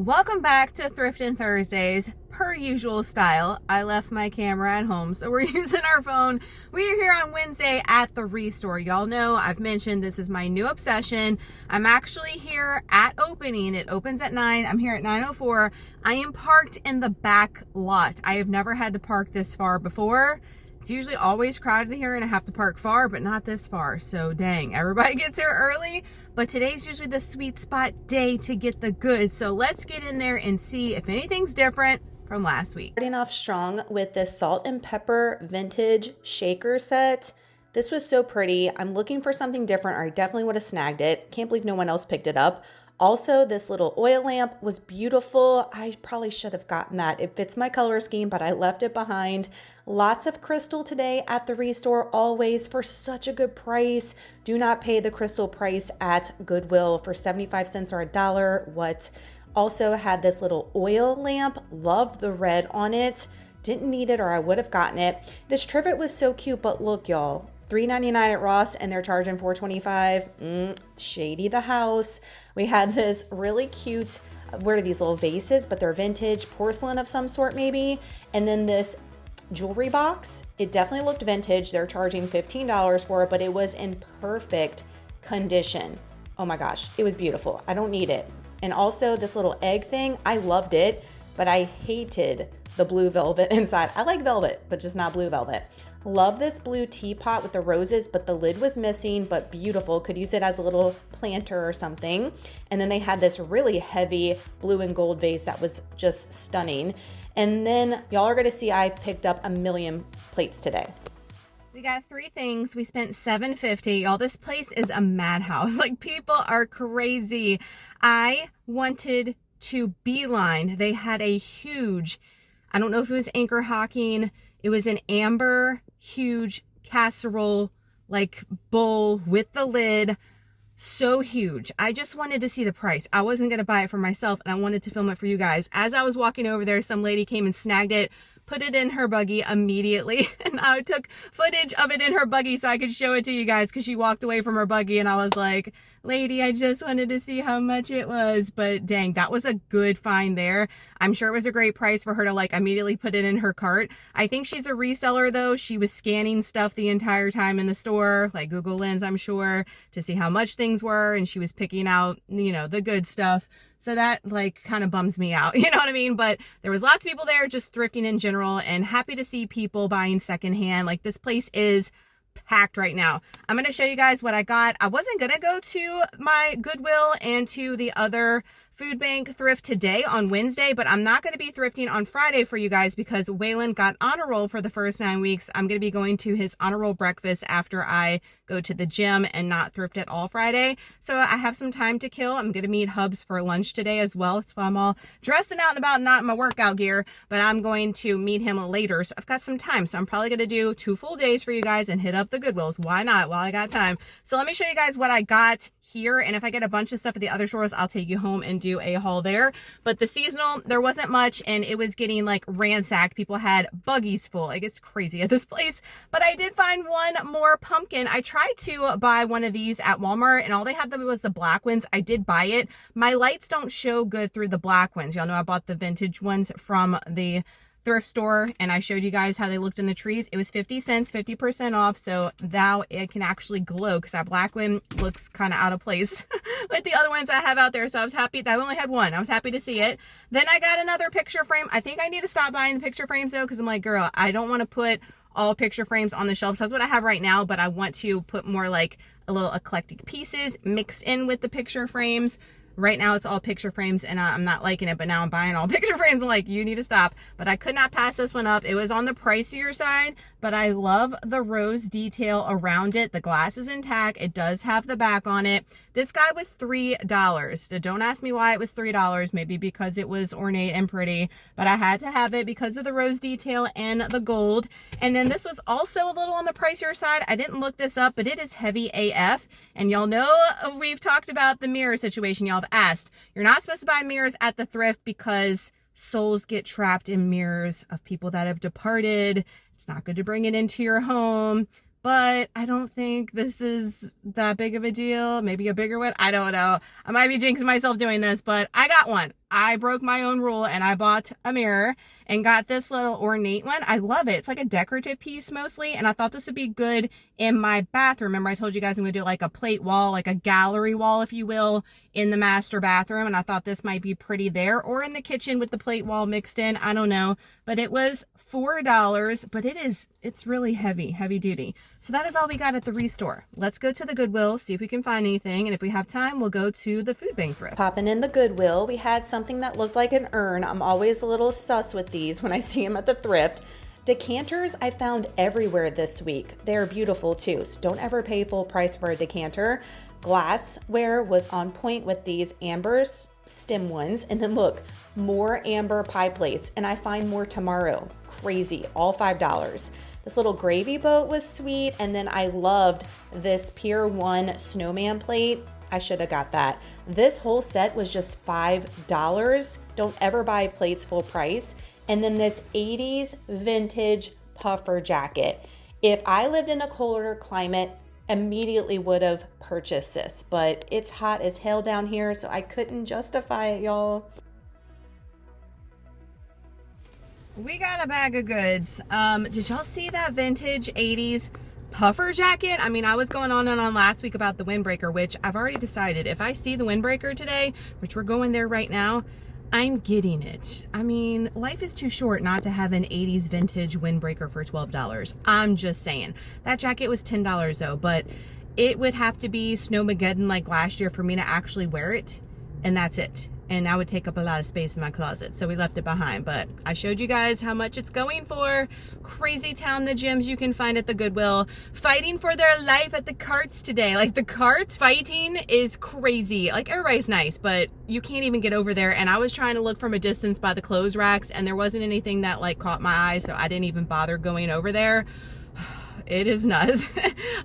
Welcome back to Thriftin Thursdays. Per usual style, I left my camera at home, so we're using our phone. We are here on Wednesday at the Restore. Y'all know I've mentioned this is my new obsession. I'm actually here at opening. It opens at 9. I'm here at 9:04. I am parked in the back lot. I have never had to park this far before. It's usually always crowded here and I have to park far, but not this far. So dang, everybody gets here early, but today's usually the sweet spot day to get the goods. So let's get in there and see if anything's different from last week. Starting off strong with this salt and pepper vintage shaker set. This was so pretty. I'm looking for something different, or I definitely would have snagged it. Can't believe no one else picked it up. Also, this little oil lamp was beautiful. I probably should have gotten that. It fits my color scheme, but I left it behind. Lots of crystal today at the Restore, always for such a good price. Do not pay the crystal price at Goodwill for 75 cents or $1. What? Also had this little oil lamp. Loved the red on it. Didn't need it or I would have gotten it. This trivet was so cute, but look, y'all. $3.99 at Ross and they're charging $4.25. Shady the house. We had this really cute, what are these little vases, but they're vintage porcelain of some sort maybe. And then this jewelry box, it definitely looked vintage. They're charging $15 for it, but it was in perfect condition. Oh my gosh, it was beautiful. I don't need it. And also this little egg thing, I loved it, but I hated the blue velvet inside. I like velvet, but just not blue velvet. Love this blue teapot with the roses, but the lid was missing, but beautiful. Could use it as a little planter or something. And then they had this really heavy blue and gold vase that was just stunning. And then y'all are gonna see I picked up a million plates today. We got 3 things. We spent $7.50. Y'all, this place is a madhouse. Like, people are crazy. I wanted to beeline. They had a huge, I don't know if it was anchor hocking. It was an amber, huge casserole, like bowl with the lid. So huge. I just wanted to see the price. I wasn't going to buy it for myself and I wanted to film it for you guys. As I was walking over there, some lady came and snagged it, put it in her buggy immediately. And I took footage of it in her buggy so I could show it to you guys because she walked away from her buggy and I was like, lady, I just wanted to see how much it was. But dang, that was a good find there. I'm sure it was a great price for her to like immediately put it in her cart. I think she's a reseller though. She was scanning stuff the entire time in the store, like Google Lens, I'm sure, to see how much things were. And she was picking out, you know, the good stuff. So that like kind of bums me out, you know what I mean? But there was lots of people there just thrifting in general and happy to see people buying secondhand. Like, this place is packed right now. I'm going to show you guys what I got. I wasn't going to go to my Goodwill and to the other food bank thrift today on Wednesday, but I'm not going to be thrifting on Friday for you guys because Waylon got honor roll for the first 9 weeks. I'm going to be going to his honor roll breakfast after I go to the gym and not thrift at all Friday. So I have some time to kill. I'm going to meet Hubs for lunch today as well. That's why I'm all dressed and out and about, not in my workout gear, but I'm going to meet him later. So I've got some time. So I'm probably going to do 2 full days for you guys and hit up the Goodwills. Why not? While I got time. So let me show you guys what I got here. And if I get a bunch of stuff at the other stores, I'll take you home and do a haul there. But the seasonal, there wasn't much and it was getting like ransacked. People had buggies full. Like, it's crazy at this place. But I did find one more pumpkin. I tried to buy one of these at Walmart and all they had was the black ones. I did buy it. My lights don't show good through the black ones. Y'all know I bought the vintage ones from the thrift store and I showed you guys how they looked in the trees. It was 50 cents, 50% off, so now it can actually glow because that black one looks kind of out of place with the other ones I have out there. So I was happy that I only had one. I was happy to see it. Then I got another picture frame. I think I need to stop buying the picture frames though, because I'm like, girl, I don't want to put all picture frames on the shelves. That's what I have right now, but I want to put more like a little eclectic pieces mixed in with the picture frames. Right now it's all picture frames and I'm not liking it, but now I'm buying all picture frames. I'm like, you need to stop. But I could not pass this one up. It was on the pricier side, but I love the rose detail around it. The glass is intact. It does have the back on it. This guy was $3. So don't ask me why it was $3. Maybe because it was ornate and pretty, but I had to have it because of the rose detail and the gold. And then this was also a little on the pricier side. I didn't look this up, but it is heavy AF. And y'all know we've talked about the mirror situation. Y'all have asked. You're not supposed to buy mirrors at the thrift because souls get trapped in mirrors of people that have departed. It's not good to bring it into your home. but I don't think this is that big of a deal. Maybe a bigger one. I don't know. I might be jinxing myself doing this, but I got one. I broke my own rule and I bought a mirror and got this little ornate one. I love it. It's like a decorative piece mostly, and I thought this would be good in my bathroom. Remember I told you guys I'm going to do like a plate wall, like a gallery wall, if you will, in the master bathroom, and I thought this might be pretty there, or in the kitchen with the plate wall mixed in. I don't know, but it was $4, but it's really heavy duty. So that is all we got at the Restore. Let's go to the Goodwill, see if we can find anything, and if we have time, we'll go to the food bank thrift. Popping in the Goodwill, we had something that looked like an urn. I'm always a little sus with these when I see them at the thrift. Decanters I found everywhere this week. They're beautiful too, so don't ever pay full price for a decanter. Glassware was on point with these amber stem ones, and then look, more amber pie plates, and I find more tomorrow. Crazy, all $5. This little gravy boat was sweet, and then I loved this Pier 1 snowman plate. I should have got that. This whole set was just $5. Don't ever buy plates full price. And then this 80s vintage puffer jacket. If I lived in a colder climate, immediately would have purchased this, but it's hot as hell down here, so I couldn't justify it, y'all. We got a bag of goods. Did y'all see that vintage 80s puffer jacket? I mean, I was going on and on last week about the windbreaker, which I've already decided if I see the windbreaker today, which we're going there right now, I'm getting it. I mean, life is too short not to have an 80s vintage windbreaker for $12. I'm just saying. That jacket was $10 though, but it would have to be Snowmageddon like last year for me to actually wear it, and that's it. And that would take up a lot of space in my closet, so we left it behind. But I showed you guys how much it's going for. Crazy town, the gems you can find at the Goodwill. Fighting for their life at the carts today. Like, the carts fighting is crazy. Like, everybody's nice, but you can't even get over there. And I was trying to look from a distance by the clothes racks, and there wasn't anything that like caught my eye, so I didn't even bother going over there. It is nuts.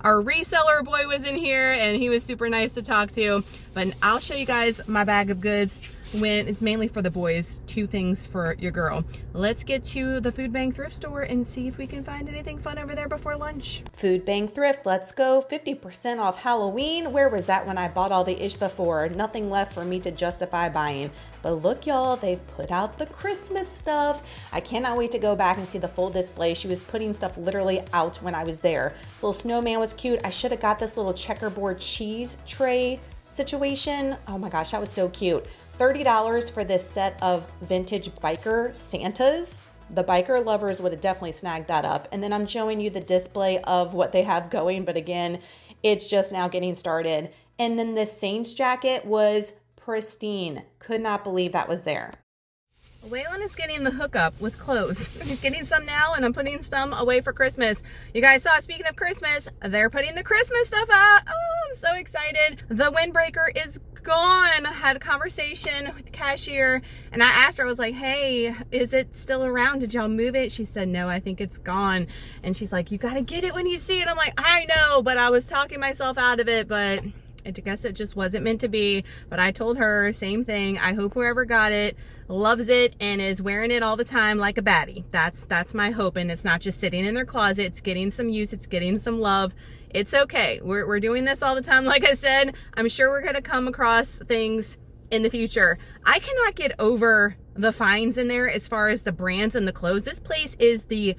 Our reseller boy was in here and he was super nice to talk to, but I'll show you guys my bag of goods when it's mainly for the boys, 2 things for your girl. Let's get to the food bank thrift store and see if we can find anything fun over there before lunch. Food bank thrift, let's go. 50% off Halloween. Where was that when I bought all the ish before? Nothing left for me to justify buying. But look, y'all, they've put out the Christmas stuff. I cannot wait to go back and see the full display. She was putting stuff literally out when I was there. This little snowman was cute. I should have got this little checkerboard cheese tray situation. Oh my gosh, that was so cute. $30 for this set of vintage biker Santas. The biker lovers would have definitely snagged that up. And then I'm showing you the display of what they have going, but again, it's just now getting started. And then this Saints jacket was pristine. Could not believe that was there. Waylon is getting the hookup with clothes. He's getting some now, and I'm putting some away for Christmas. You guys saw, speaking of Christmas, they're putting the Christmas stuff out. Oh, I'm so excited. The windbreaker is gone. I had a conversation with the cashier, and I asked her, I was like, hey, is it still around? Did y'all move it? She said, no, I think it's gone. And she's like, you gotta get it when you see it. I'm like, I know, but I was talking myself out of it, but I guess it just wasn't meant to be. But I told her, same thing. I hope whoever got it loves it and is wearing it all the time like a baddie. That's my hope. And it's not just sitting in their closet. It's getting some use. It's getting some love. It's okay. We're doing this all the time. Like I said, I'm sure we're going to come across things in the future. I cannot get over the finds in there as far as the brands and the clothes. This place is the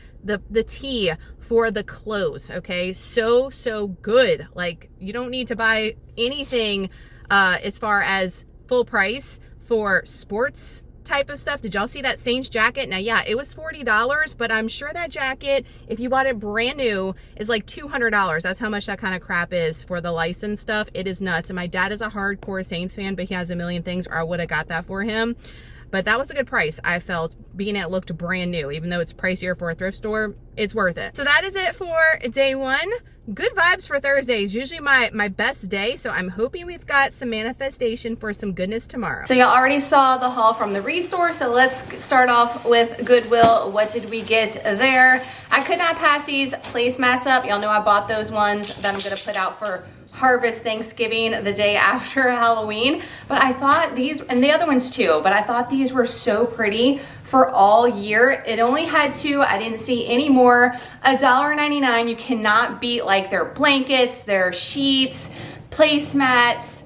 tea for the clothes, okay? So good. Like, you don't need to buy anything as far as full price for sports type of stuff. Did y'all see that Saints jacket? Now, yeah, it was $40, but I'm sure that jacket, if you bought it brand new, is like $200. That's how much that kind of crap is for the licensed stuff. It is nuts. And my dad is a hardcore Saints fan, but he has a million things, or I would have got that for him. But that was a good price, I felt, being it looked brand new. Even though it's pricier for a thrift store, it's worth it. So that is it for day one. Good vibes for Thursdays, usually my best day, so I'm hoping we've got some manifestation for some goodness tomorrow. So y'all already saw the haul from the Restore, so let's start off with Goodwill. What did we get there? I could not pass these placemats up. Y'all know I bought those ones that I'm gonna put out for Harvest Thanksgiving the day after Halloween, but I thought these, and the other ones too, but I thought these were so pretty for all year. It only had 2. I didn't see any more. $1.99. You cannot beat like their blankets, their sheets, placemats,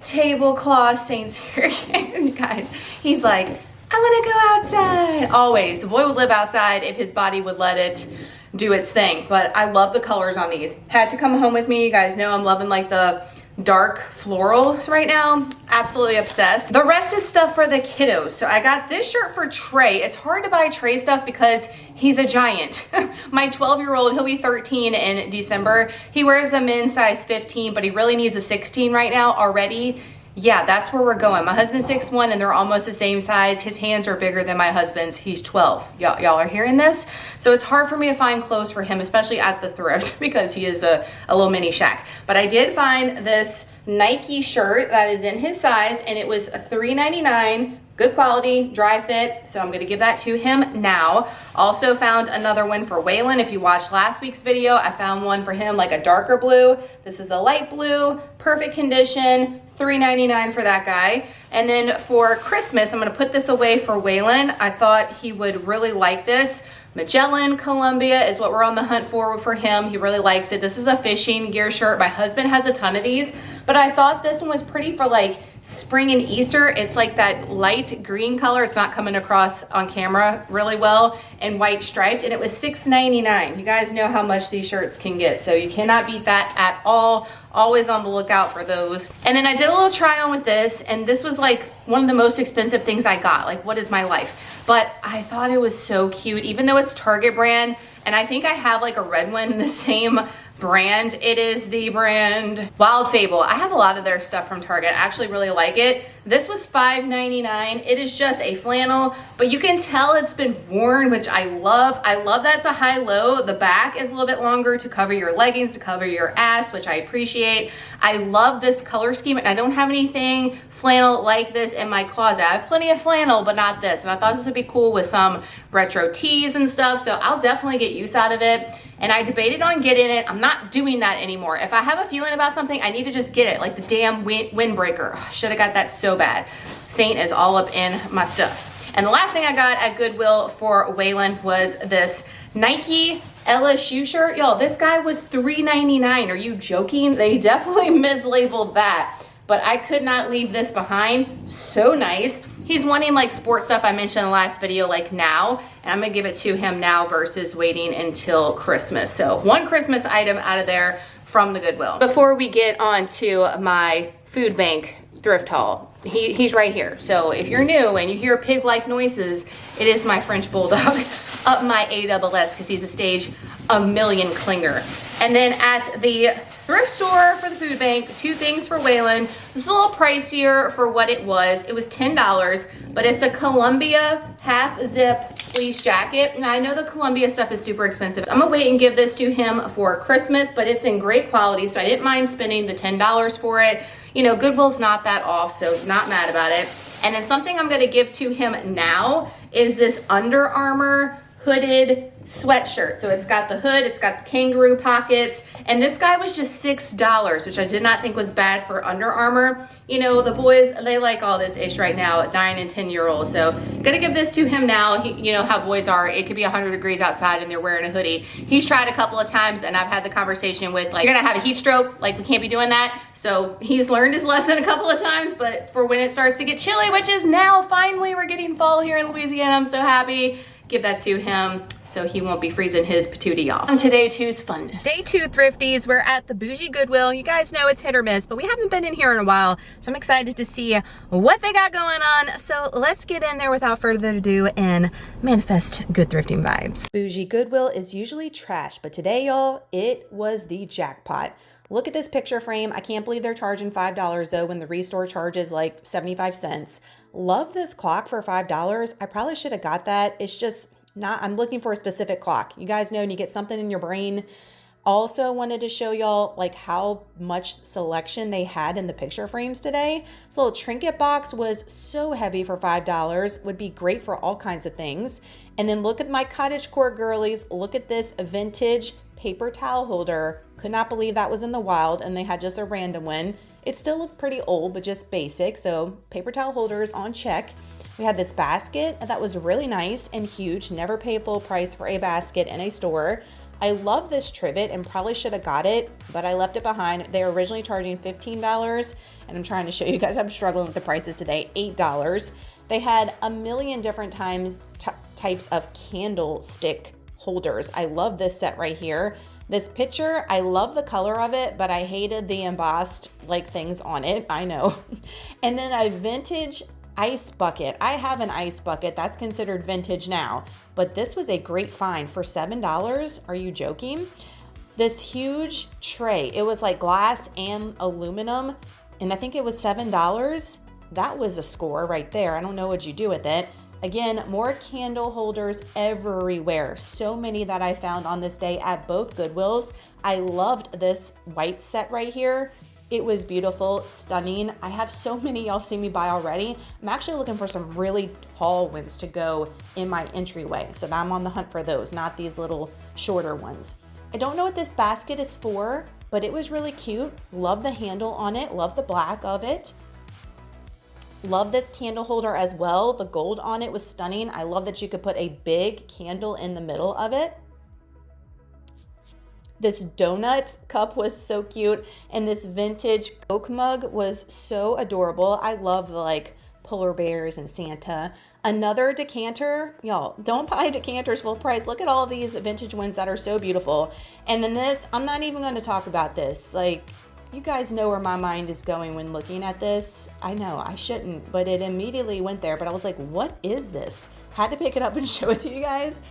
tablecloth stains here again, guys. He's like, I want to go outside. Always. The boy would live outside if his body would let it do its thing. But I love the colors on these. Had to come home with me. You guys know I'm loving like the dark florals right now. Absolutely obsessed. The rest is stuff for the kiddos. So I got this shirt for Trey. It's hard to buy Trey stuff because he's a giant. My 12-year-old, he'll be 13 in December. He wears a men's size 15, but he really needs a 16 right now already. Yeah, that's where we're going. My husband's 6'1" and they're almost the same size. His hands are bigger than my husband's. He's 12. Y'all are hearing this? So it's hard for me to find clothes for him, especially at the thrift because he is a little mini shack. But I did find this Nike shirt that is in his size and it was $3.99. Good quality, dry fit, so I'm gonna give that to him now. Also found another one for Waylon. If you watched last week's video, I found one for him, like a darker blue. This is a light blue, perfect condition, $3.99 for that guy. And then for Christmas, I'm gonna put this away for Waylon. I thought he would really like this. Magellan Columbia is what we're on the hunt for him. He really likes it. This is a fishing gear shirt. My husband has a ton of these, but I thought this one was pretty for like spring and Easter. It's like that light green color. It's not coming across on camera really well, and white striped, and it was $6.99. You guys know how much these shirts can get, so you cannot beat that at all. Always on the lookout for those. And then I did a little try on with this, and this was like one of the most expensive things I got. Like, what is my life? But I thought it was so cute, even though it's Target brand, and I think I have like a red one in the same brand. It is the brand Wild Fable. I have a lot of their stuff from Target. I actually really like it. This was $5.99. It is just a flannel, but you can tell it's been worn, which I love. I love that it's a high-low. The back is a little bit longer to cover your leggings, to cover your ass, which I appreciate. I love this color scheme, and I don't have anything flannel like this in my closet. I have plenty of flannel, but not this, and I thought this would be cool with some retro tees and stuff, so I'll definitely get use out of it. And I debated on getting it. I'm not doing that anymore. If I have a feeling about something, I need to just get it, like the damn windbreaker. Should have got that so bad. Saint is all up in my stuff. And the last thing I got at Goodwill for Waylon was this Nike LSU shirt. Y'all, this guy was $3.99. Are you joking? They definitely mislabeled that, but I could not leave this behind. So nice. He's wanting like sports stuff I mentioned in the last video, like now, and I'm gonna give it to him now versus waiting until Christmas. So one Christmas item out of there from the Goodwill. Before we get on to my food bank thrift haul, he's right here. So if you're new and you hear pig-like noises, it is my French Bulldog up my AWS because he's a stage a million clinger. And then at the thrift store for the food bank, two things for Waylon. This is a little pricier for what it was. It was $10, but it's a Columbia half zip fleece jacket. And I know the Columbia stuff is super expensive. I'm gonna wait and give this to him for Christmas, but it's in great quality, so I didn't mind spending the $10 for it. You know, Goodwill's not that off, so not mad about it. And then something I'm gonna give to him now is this Under Armour hooded sweatshirt. So it's got the hood, it's got the kangaroo pockets, and this guy was just $6, which I did not think was bad for Under Armour. You know, the boys, they like all this ish right now at 9 and 10-year-olds. So gonna give this to him now. You know how boys are. It could be 100 degrees outside and they're wearing a hoodie. He's tried a couple of times, and I've had the conversation with, like, you're gonna have a heat stroke, like we can't be doing that. So he's learned his lesson a couple of times, but for when it starts to get chilly, which is now, finally we're getting fall here in Louisiana, I'm so happy. Give that to him so he won't be freezing his patootie off. On to day two's funness. Day two thrifties, we're at the bougie Goodwill. You guys know it's hit or miss, but we haven't been in here in a while, so I'm excited to see what they got going on. So let's get in there without further ado and manifest good thrifting vibes. Bougie Goodwill is usually trash, but today, y'all, it was the jackpot. Look at this picture frame. I can't believe they're charging $5 though when the restore charges like 75 cents. Love this clock for $5. I probably should have got that. It's just not, I'm looking for a specific clock. You guys know when you get something in your brain. Also wanted to show y'all like how much selection they had in the picture frames today. This little trinket box was so heavy for $5. Would be great for all kinds of things. And then look at my cottagecore girlies. Look at this vintage paper towel holder. Could not believe that was in the wild and they had just a random one. It still looked pretty old, but just basic. So paper towel holders on check. We had this basket that was really nice and huge. Never pay full price for a basket in a store. I love this trivet and probably should have got it, but I left it behind. They were originally charging $15, and I'm trying to show you guys, I'm struggling with the prices today, $8. They had a million different types of candlestick holders. I love this set right here. This picture, I love the color of it, but I hated the embossed like things on it, I know. And then a vintage ice bucket. I have an ice bucket that's considered vintage now, but this was a great find for $7. Are you joking? This huge tray, it was like glass and aluminum, and I think it was $7. That was a score right there. I don't know what you do with it. Again, more candle holders everywhere. So many that I found on this day at both Goodwills. I loved this white set right here. It was beautiful, stunning. I have so many y'all seen me buy already. I'm actually looking for some really tall ones to go in my entryway. So now I'm on the hunt for those, not these little shorter ones. I don't know what this basket is for, but it was really cute. Love the handle on it, love the black of it. Love this candle holder as well. The gold on it was stunning. I love that you could put a big candle in the middle of it. This donut cup was so cute, and this vintage Coke mug was so adorable. I love the like polar bears and Santa. Another decanter. Y'all, don't buy decanters full price. Look at all these vintage ones that are so beautiful. And then this, I'm not even going to talk about this. Like, you guys know where my mind is going when looking at this. I know I shouldn't, but it immediately went there. But I was like, what is this? Had to pick it up and show it to you guys.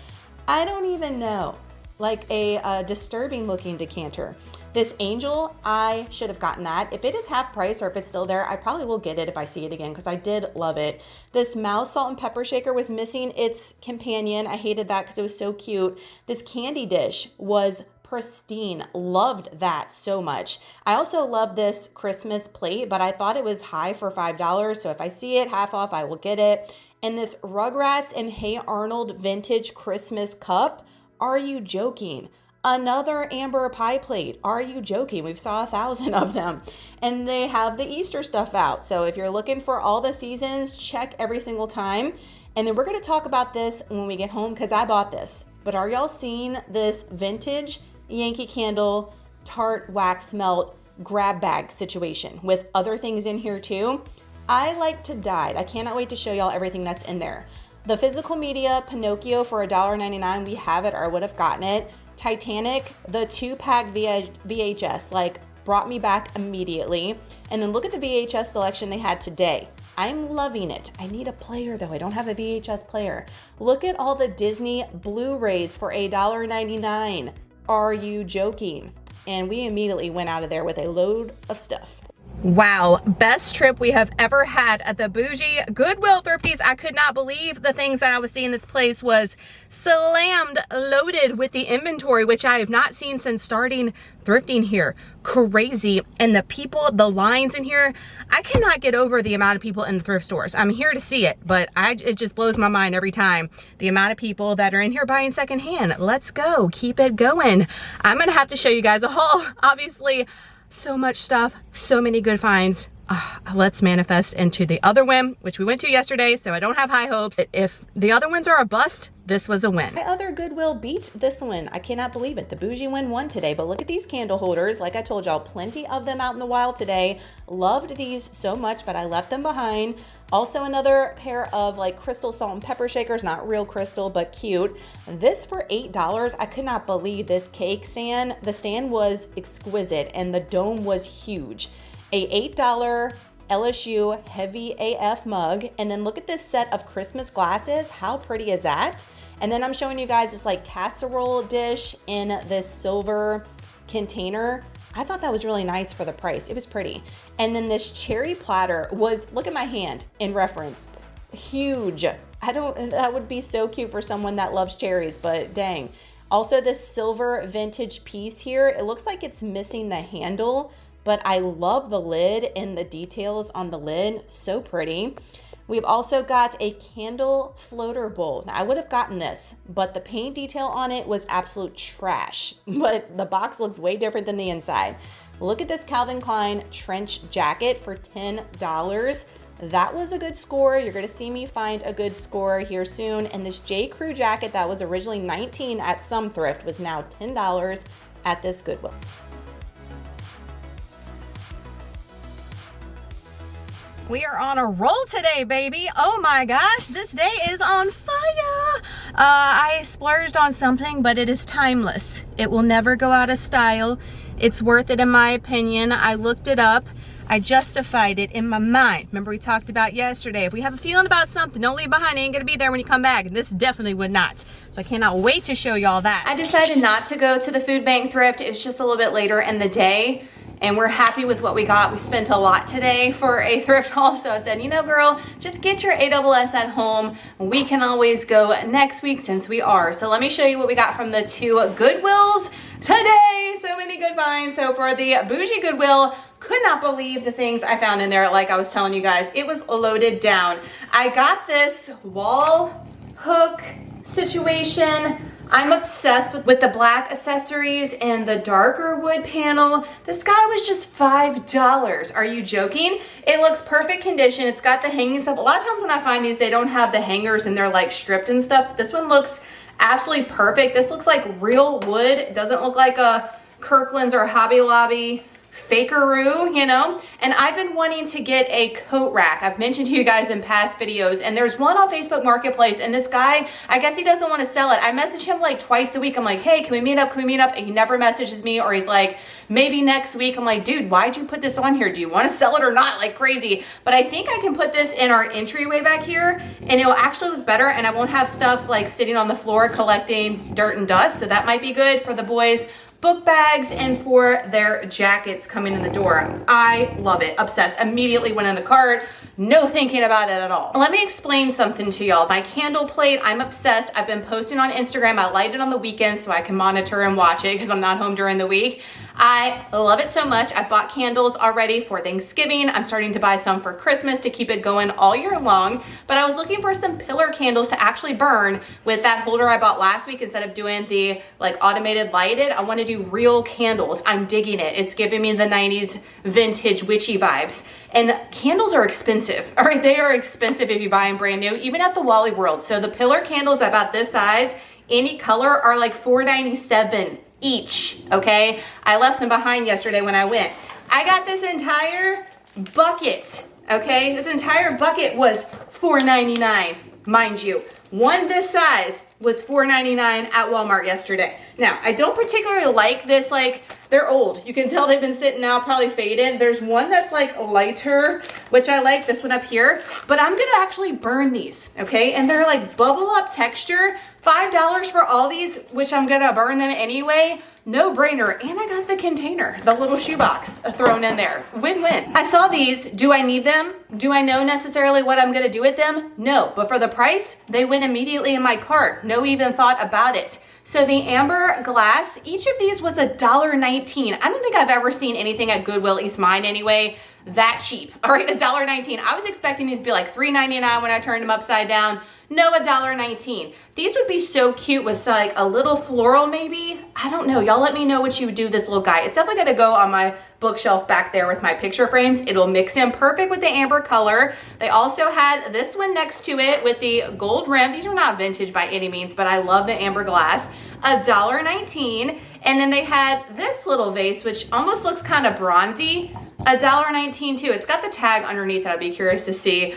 I don't even know. Like a disturbing looking decanter. This angel, I should have gotten that. If it is half price or if it's still there, I probably will get it if I see it again because I did love it. This mouse salt and pepper shaker was missing its companion. I hated that because it was so cute. This candy dish was pristine. Loved that so much. I also love this Christmas plate, but I thought it was high for $5. So if I see it half off, I will get it. And this Rugrats and Hey Arnold vintage Christmas cup. Are you joking? Another amber pie plate. Are you joking? We've saw 1,000 of them. And they have the Easter stuff out. So if you're looking for all the seasons, check every single time. And then we're going to talk about this when we get home because I bought this. But are y'all seeing this vintage Yankee Candle tart wax melt grab bag situation with other things in here too? I like to die. I cannot wait to show y'all everything that's in there. The physical media Pinocchio for $1.99, we have it or I would have gotten it. Titanic, the 2-pack VHS, like brought me back immediately. And then look at the VHS selection they had today. I'm loving it. I need a player though. I don't have a VHS player. Look at all the Disney Blu-rays for $1.99. Are you joking? And we immediately went out of there with a load of stuff. Wow, best trip we have ever had at the bougie Goodwill Thrifties. I could not believe the things that I was seeing. This place was slammed, loaded with the inventory, which I have not seen since starting thrifting here. Crazy. And the people, the lines in here, I cannot get over the amount of people in the thrift stores. I'm here to see it, but it just blows my mind every time. The amount of people that are in here buying secondhand. Let's go. Keep it going. I'm going to have to show you guys a haul. Obviously, so much stuff, so many good finds. Let's manifest into the other one, which we went to yesterday, so I don't have high hopes. If the other ones are a bust, this was a win. My other Goodwill beat this one. I cannot believe it. The bougie one won today, but look at these candle holders. Like I told y'all, plenty of them out in the wild today. Loved these so much, but I left them behind. Also another pair of like crystal salt and pepper shakers, not real crystal, but cute. This for $8. I could not believe this cake stand. The stand was exquisite and the dome was huge. A $8 LSU heavy AF mug. And then look at this set of Christmas glasses. How pretty is that? And then I'm showing you guys this like casserole dish in this silver container. I thought that was really nice for the price. It was pretty. And then this cherry platter was, look at my hand in reference, huge. That would be so cute for someone that loves cherries, but dang. Also this silver vintage piece here, it looks like it's missing the handle, but I love the lid and the details on the lid, so pretty. We've also got a candle floater bowl. Now, I would have gotten this, but the paint detail on it was absolute trash. But the box looks way different than the inside. Look at this Calvin Klein trench jacket for $10. That was a good score. You're going to see me find a good score here soon. And this J. Crew jacket that was originally $19 at some thrift was now $10 at this Goodwill. We are on a roll today, baby. Oh my gosh, this day is on fire. I splurged on something, but it is timeless. It will never go out of style. It's worth it in my opinion. I looked it up. I justified it in my mind. Remember we talked about yesterday, if we have a feeling about something, don't leave it behind. It ain't gonna be there when you come back. And this definitely would not. So I cannot wait to show y'all that. I decided not to go to the food bank thrift. It was just a little bit later in the day. And we're happy with what we got. We spent a lot today for a thrift haul. So I said, you know, girl, just get your ASS at home. We can always go next week since we are. So let me show you what we got from the two Goodwills today. So many good finds. So for the bougie Goodwill, could not believe the things I found in there. Like I was telling you guys, it was loaded down. I got this wall hook situation. I'm obsessed with the black accessories and the darker wood panel. This guy was just $5. Are you joking? It looks perfect condition. It's got the hanging stuff. A lot of times when I find these, they don't have the hangers and they're like stripped and stuff. This one looks absolutely perfect. This looks like real wood. It doesn't look like a Kirkland's or Hobby Lobby fakeroo, you know. And I've been wanting to get a coat rack. I've mentioned to you guys in past videos, and there's one on Facebook Marketplace, and this guy, I guess he doesn't want to sell it. I message him like twice a week. I'm like, hey, can we meet up? Can we meet up? And he never messages me, or he's like, maybe next week. I'm like, dude, why'd you put this on here? Do you want to sell it or not? Like crazy. But I think I can put this in our entryway back here, and it'll actually look better, and I won't have stuff like sitting on the floor collecting dirt and dust. So that might be good for the boys' book bags and for their jackets coming in the door. I love it. Obsessed. Immediately went in the cart. No thinking about it at all. Let me explain something to y'all. My candle plate, I'm obsessed. I've been posting on Instagram. I light it on the weekends so I can monitor and watch it because I'm not home during the week. I love it so much. I've bought candles already for Thanksgiving. I'm starting to buy some for Christmas to keep it going all year long. But I was looking for some pillar candles to actually burn with that holder I bought last week. Instead of doing the like automated lighted, I want to do real candles. I'm digging it. It's giving me the 90s vintage witchy vibes. And candles are expensive. All right, they are expensive if you buy them brand new, even at the Wally World. So the pillar candles about this size, any color, are like $4.97 each, okay? I left them behind yesterday when I went. I got this entire bucket, okay? This entire bucket was $4.99, mind you. One this size was $4.99 at Walmart yesterday. Now, I don't particularly like this, like, they're old. You can tell they've been sitting out, probably faded. There's one that's like lighter, which I like, this one up here, but I'm gonna actually burn these, okay? And they're like bubble up texture, $5 for all these, which I'm gonna burn them anyway. No brainer. And I got the container, the little shoebox thrown in there. Win-win. I saw these. Do I need them? Do I know necessarily what I'm gonna do with them? No, but for the price, they went immediately in my cart. No even thought about it. So the amber glass, each of these was $1.19. I don't think I've ever seen anything at Goodwill, at least mine anyway, that cheap. All right, $1.19. I was expecting these to be like $3.99 when I turned them upside down. No, $1.19. These would be so cute with like a little floral maybe. I don't know. Y'all let me know what you would do with this little guy. It's definitely gonna go on my bookshelf back there with my picture frames. It'll mix in perfect with the amber color. They also had this one next to it with the gold rim. These are not vintage by any means, but I love the amber glass. $1.19. And then they had this little vase, which almost looks kind of bronzy. $1.19 too. It's got the tag underneath. I'd be curious to see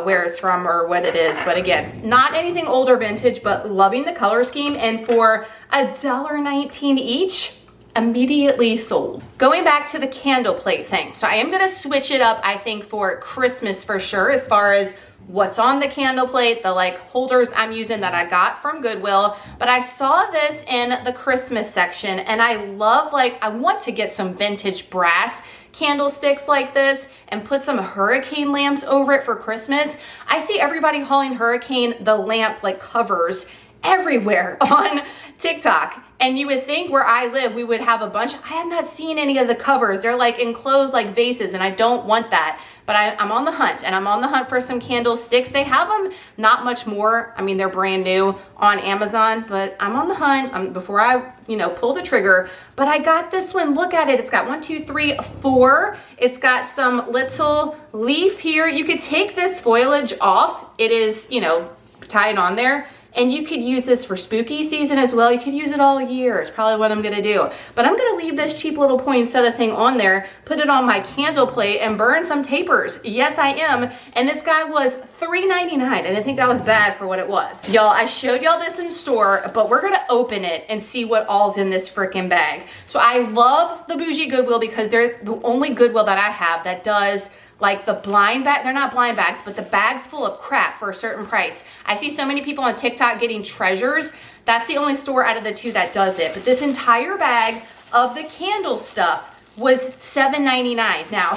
where it's from or what it is. But again, not anything old or vintage, but loving the color scheme. And for $1.19 each, immediately sold. Going back to the candle plate thing. So I am gonna switch it up, I think, for Christmas for sure, as far as what's on the candle plate, the like holders I'm using that I got from Goodwill. But I saw this in the Christmas section and I love, like, I want to get some vintage brass candlesticks like this and put some hurricane lamps over it for Christmas. I see everybody hauling hurricane, the lamp like covers everywhere on TikTok. And you would think where I live, we would have a bunch. I have not seen any of the covers. They're like enclosed like vases, and I don't want that. But I'm on the hunt, and I'm on the hunt for some candlesticks. They have them not much more. I mean, they're brand new on Amazon, but I'm on the hunt before I, pull the trigger. But I got this one. Look at it. It's got 1, 2, 3, 4. It's got some little leaf here. You could take this foliage off. It is, tied on there. And you could use this for spooky season as well. You could use it all year. It's probably what I'm gonna do. But I'm gonna leave this cheap little poinsettia thing on there, put it on my candle plate, and burn some tapers. Yes, I am. And this guy was $3.99. I didn't think that was bad for what it was. Y'all, I showed y'all this in store, but we're gonna open it and see what all's in this freaking bag. So I love the Bougie Goodwill because they're the only Goodwill that I have that does like the blind bag. They're not blind bags, but the bags full of crap for a certain price. I see so many people on TikTok getting treasures. That's the only store out of the two that does it. But this entire bag of the candle stuff was $7.99. Now,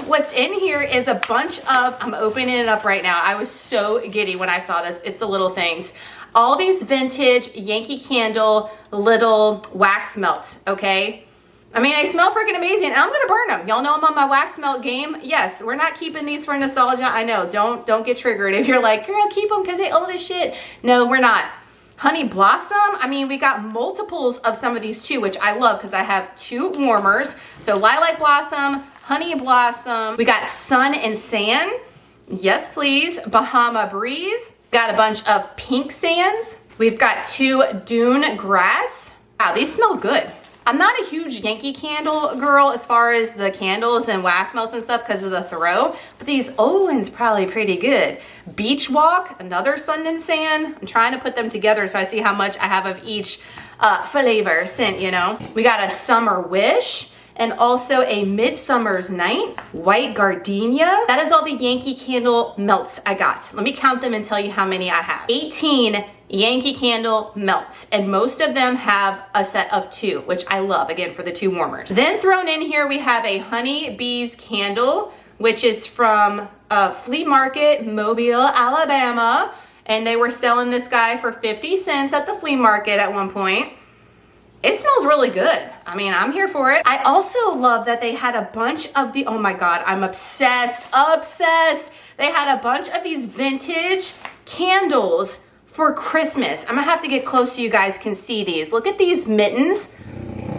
what's in here is a bunch of, I'm opening it up right now. I was so giddy when I saw this. It's the little things. All these vintage Yankee Candle little wax melts, okay? I mean, they smell freaking amazing, and I'm gonna burn them. Y'all know I'm on my wax melt game. Yes, we're not keeping these for nostalgia. I know, don't get triggered if you're like, girl, keep them because they old as shit. No, we're not. Honey Blossom, I mean, we got multiples of some of these too, which I love because I have 2 warmers. So Lilac Blossom, Honey Blossom. We got Sun and Sand. Yes, please. Bahama Breeze. Got a bunch of pink sands. We've got 2 Dune Grass. Wow, these smell good. I'm not a huge Yankee Candle girl as far as the candles and wax melts and stuff because of the throw, but these old ones probably pretty good. Beach Walk, another Sun and Sand. I'm trying to put them together so I see how much I have of each flavor scent, We got a Summer Wish and also a Midsummer's Night, White Gardenia. That is all the Yankee Candle melts I got. Let me count them and tell you how many I have. 18 Yankee Candle melts, and most of them have a set of 2, which I love, again, for the 2 warmers. Then thrown in here, we have a Honey Bees candle, which is from Flea Market, Mobile, Alabama, and they were selling this guy for 50 cents at the flea market at one point. It smells really good. I mean, I'm here for it. I also love that they had a bunch of the, oh my God, I'm obsessed. They had a bunch of these vintage candles for Christmas. I'm gonna have to get close so you guys can see these. Look at these mittens.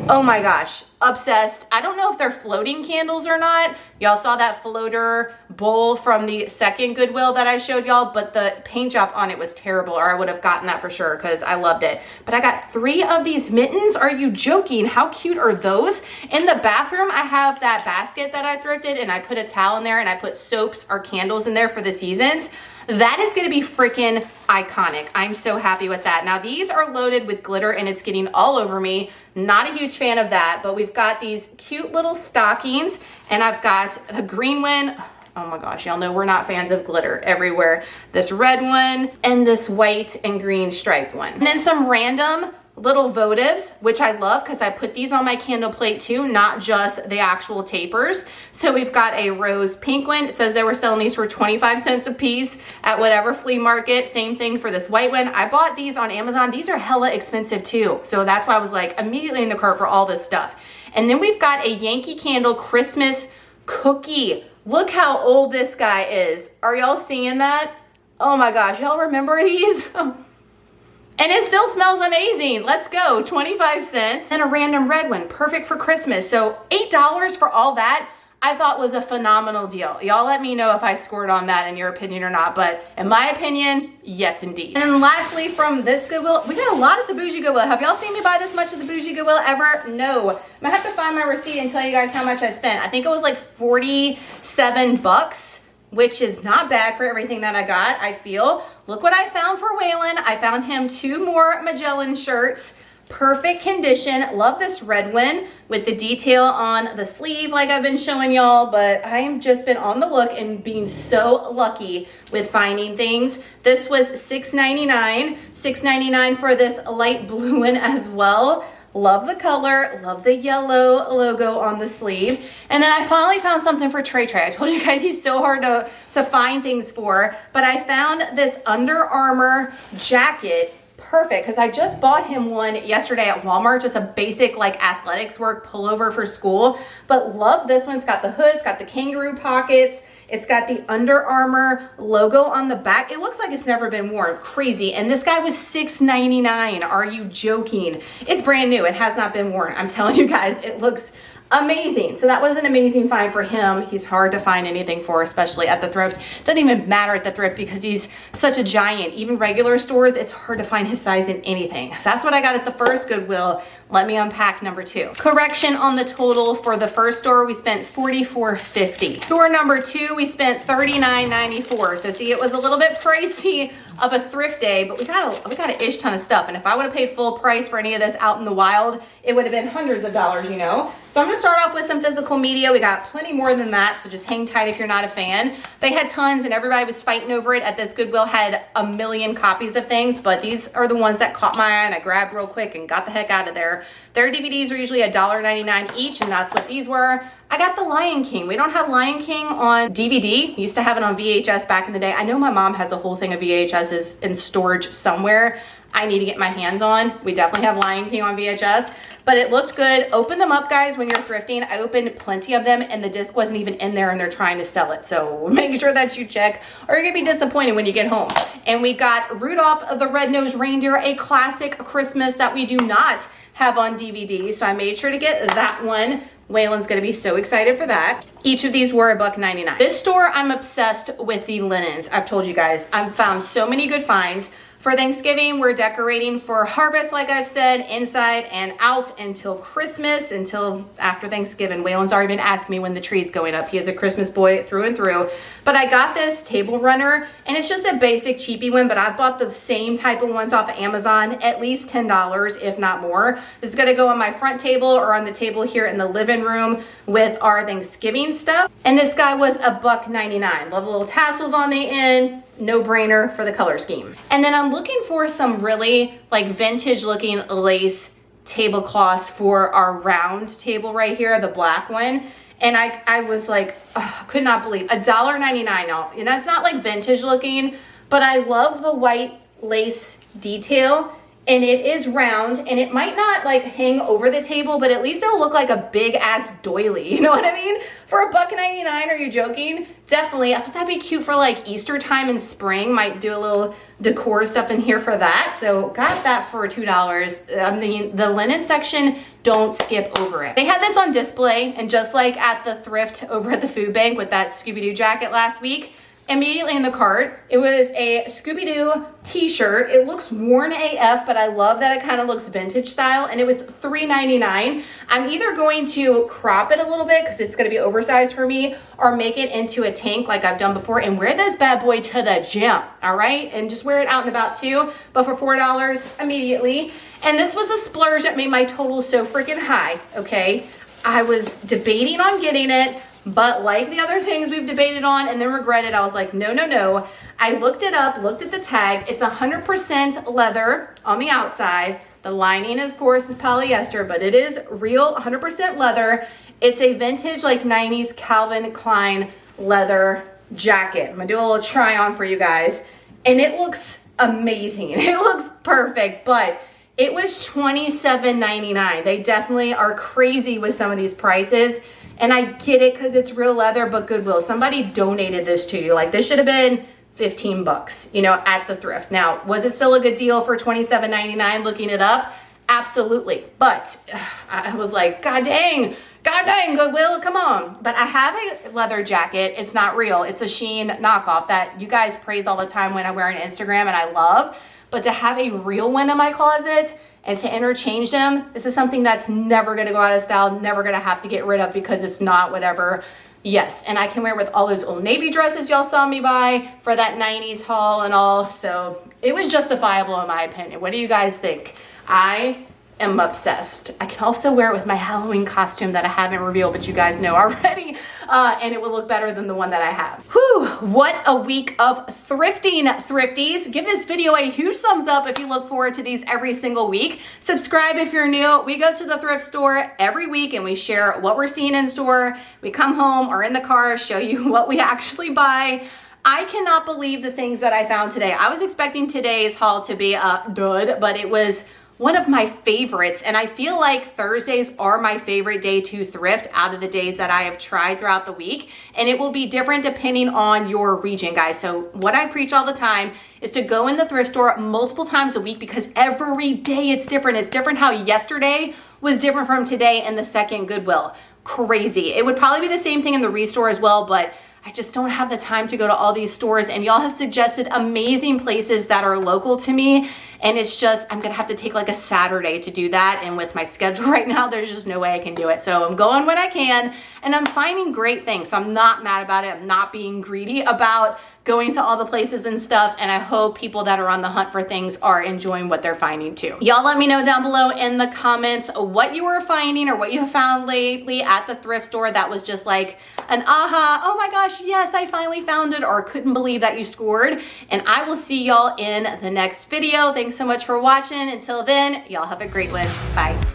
Oh my gosh, obsessed. I don't know if they're floating candles or not. Y'all saw that floater bowl from the second Goodwill that I showed y'all, but the paint job on it was terrible, or I would have gotten that for sure because I loved it. But I got 3 of these mittens. Are you joking? How cute are those? In the bathroom, I have that basket that I thrifted, and I put a towel in there, and I put soaps or candles in there for the seasons. That is gonna be freaking iconic. I'm so happy with that. Now these are loaded with glitter and it's getting all over me. Not a huge fan of that, but we've got these cute little stockings, and I've got the green one. Oh my gosh, y'all know we're not fans of glitter everywhere. This red one and this white and green striped one. And then some random little votives, which I love because I put these on my candle plate too, not just the actual tapers. So we've got a rose pink one. It says they were selling these for 25 cents a piece at whatever flea market. Same thing for this white one. I bought these on Amazon. These are hella expensive too. So that's why I was like immediately in the cart for all this stuff. And then we've got a Yankee Candle Christmas cookie. Look how old this guy is. Are y'all seeing that? Oh my gosh, y'all remember these? And it still smells amazing. Let's go, 25 cents. And a random red one, perfect for Christmas. So $8 for all that, I thought was a phenomenal deal. Y'all let me know if I scored on that in your opinion or not, but in my opinion, yes indeed. And lastly, from this Goodwill, we got a lot at the Bougie Goodwill. Have y'all seen me buy this much at the Bougie Goodwill ever? No. I'm gonna have to find my receipt and tell you guys how much I spent. I think it was like 47 bucks. Which is not bad for everything that I got, I feel. Look what I found for Waylon. I found him 2 more Magellan shirts. Perfect condition. Love this red one with the detail on the sleeve like I've been showing y'all, but I am just been on the look and being so lucky with finding things. This was $6.99. $6.99 for this light blue one as well. Love the color, love the yellow logo on the sleeve. And then I finally found something for Trey Trey. I told you guys he's so hard to find things for, but I found this Under Armour jacket, perfect because I just bought him one yesterday at Walmart, just a basic like athletics work pullover for school, but love this one. It's got the hood, it's got the kangaroo pockets, it's got the Under Armour logo on the back. It looks like it's never been worn. Crazy. And this guy was $6.99. Are you joking? It's brand new. It has not been worn. I'm telling you guys, it looks amazing. So that was an amazing find for him. He's hard to find anything for, especially at the thrift. Doesn't even matter at the thrift because he's such a giant. Even regular stores, it's hard to find his size in anything. So that's what I got at the first Goodwill. Let me unpack number two. Correction on the total for the first store, we spent $44.50. Store number two, we spent $39.94. So see, it was a little bit pricey of a thrift day, but we got an ish ton of stuff. And if I would have paid full price for any of this out in the wild, it would have been hundreds of dollars, you know? So I'm gonna start off with some physical media. We got plenty more than that, so just hang tight if you're not a fan. They had tons and everybody was fighting over it. At this Goodwill had a million copies of things, but these are the ones that caught my eye and I grabbed real quick and got the heck out of there. Their DVDs are usually $1.99 each, and that's what these were. I got The Lion King. We don't have Lion King on DVD. We used to have it on VHS back in the day. I know my mom has a whole thing of VHSs in storage somewhere I need to get my hands on. We definitely have Lion King on VHS, but it looked good. Open them up, guys, when you're thrifting. I opened plenty of them and the disc wasn't even in there and they're trying to sell it. So make sure that you check or you're gonna be disappointed when you get home. And we got Rudolph the Red-Nosed Reindeer, a classic Christmas that we do not have on DVD. So I made sure to get that one. Waylon's gonna be so excited for that. Each of these were $1.99. This store, I'm obsessed with the linens. I've told you guys, I've found so many good finds. For Thanksgiving, we're decorating for harvest, like I've said, inside and out until Christmas, until after Thanksgiving. Waylon's already been asking me when the tree's going up. He is a Christmas boy through and through. But I got this table runner, and it's just a basic cheapy one, but I've bought the same type of ones off of Amazon, at least $10, if not more. This is gonna go on my front table or on the table here in the living room with our Thanksgiving stuff. And this guy was $1.99. Love the little tassels on the end. No brainer for the color scheme. And then I'm looking for some really like vintage looking lace tablecloths for our round table right here, the black one. And I was like, oh, could not believe $1.99 now. And that's not like vintage looking, but I love the white lace detail. And it is round and it might not like hang over the table, but at least it'll look like a big ass doily. You know what I mean? For $1.99, are you joking? Definitely. I thought that'd be cute for like Easter time in spring. Might do a little decor stuff in here for that. So got that for $2. The linen section, don't skip over it. They had this on display, and just like at the thrift over at the food bank with that Scooby-Doo jacket last week, immediately in the cart, it was a Scooby-Doo t-shirt. It looks worn AF, but I love that it kind of looks vintage style, and it was $3.99. I'm either going to crop it a little bit because it's going to be oversized for me, or make it into a tank like I've done before and wear this bad boy to the gym, all right? And just wear it out and about too, but for $4 immediately. And this was a splurge that made my total so freaking high, okay? I was debating on getting it, but like the other things we've debated on and then regretted, I was like, no, no, no. I looked it up, looked at the tag. It's 100% leather on the outside. The lining, of course, is polyester, but it is real 100% leather. It's a vintage, like 90s Calvin Klein leather jacket. I'm gonna do a little try on for you guys. And it looks amazing. It looks perfect, but it was $27.99. They definitely are crazy with some of these prices. And I get it because it's real leather, but Goodwill, somebody donated this to you. Like, this should have been 15 bucks, you know, at the thrift. Now, was it still a good deal for $27.99 looking it up? Absolutely. But I was like, God dang, Goodwill, come on. But I have a leather jacket. It's not real. It's a Shein knockoff that you guys praise all the time when I wear on Instagram and I love. But to have a real one in my closet and to interchange them, this is something that's never gonna go out of style, never gonna have to get rid of because it's not whatever. Yes, and I can wear it with all those Old Navy dresses y'all saw me buy for that 90s haul and all. So it was justifiable in my opinion. What do you guys think? I am obsessed. I can also wear it with my Halloween costume that I haven't revealed, but you guys know already, and it will look better than the one that I have. Whew, what a week of thrifting, thrifties. Give this video a huge thumbs up if you look forward to these every single week. Subscribe if you're new. We go to the thrift store every week and we share what we're seeing in store. We come home or in the car, show you what we actually buy. I cannot believe the things that I found today. I was expecting today's haul to be a dud, but it was one of my favorites. And I feel like Thursdays are my favorite day to thrift out of the days that I have tried throughout the week. And it will be different depending on your region, guys. So what I preach all the time is to go in the thrift store multiple times a week because every day it's different. It's different how yesterday was different from today in the second Goodwill. Crazy. It would probably be the same thing in the restore as well, but I just don't have the time to go to all these stores, and y'all have suggested amazing places that are local to me, and it's just, I'm gonna have to take like a Saturday to do that, and with my schedule right now, there's just no way I can do it. So I'm going when I can, and I'm finding great things, so I'm not mad about it. I'm not being greedy about going to all the places and stuff, and I hope people that are on the hunt for things are enjoying what they're finding too. Y'all let me know down below in the comments what you were finding or what you have found lately at the thrift store that was just like an aha, oh my gosh, yes, I finally found it, or couldn't believe that you scored. And I will see y'all in the next video. Thanks so much for watching. Until then, y'all have a great one. Bye.